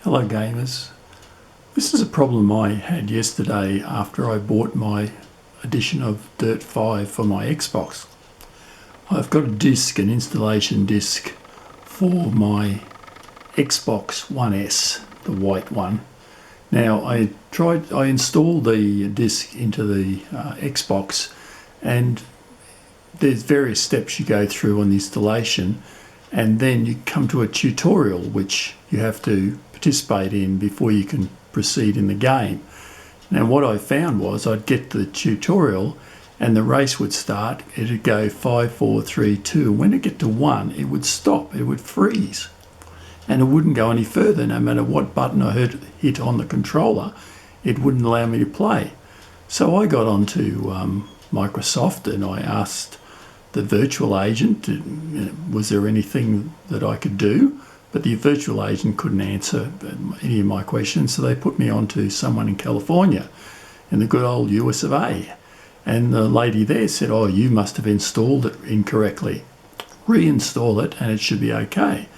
Hello gamers. This is a problem I had yesterday after I bought my edition of Dirt 5 for my Xbox. I've got an installation disc for my Xbox One S, the white one. Now I installed the disc into the Xbox, and there's various steps you go through on the installation, and then you come to a tutorial which you have to participate in before you can proceed in the game. Now what I found was I'd get to the tutorial and the race would start. It'd go 5, 4, 3, 2. When it get to 1, it would stop, it would freeze, and it wouldn't go any further. No matter what button I hit on the controller, it wouldn't allow me to play. So I got onto Microsoft and I asked the virtual agent, was there anything that I could do? But the virtual agent couldn't answer any of my questions, so they put me on to someone in California, in the good old US of A. And the lady there said, oh, you must have installed it incorrectly. Reinstall it and it should be okay.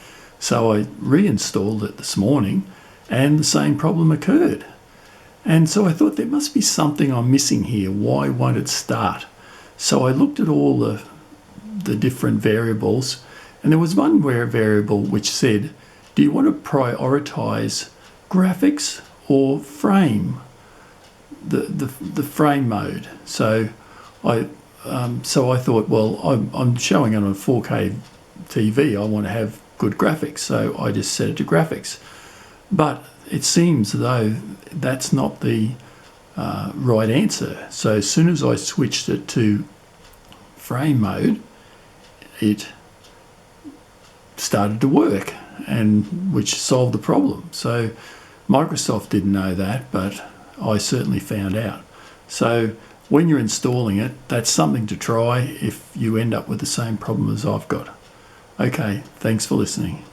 So I reinstalled it this morning and the same problem occurred. And so I thought there must be something I'm missing here. Why won't it start? So I looked at all the different variables, and there was one variable which said, do you want to prioritize graphics or frame, the frame mode? So I thought, well, I'm showing it on a 4K TV, I want to have good graphics, so I just set it to graphics. But it seems though that's not the right answer. So as soon as I switched it to frame mode, it started to work, and which solved the problem. So Microsoft didn't know that, but I certainly found out. So when you're installing it, that's something to try if you end up with the same problem as I've got. Okay, thanks for listening.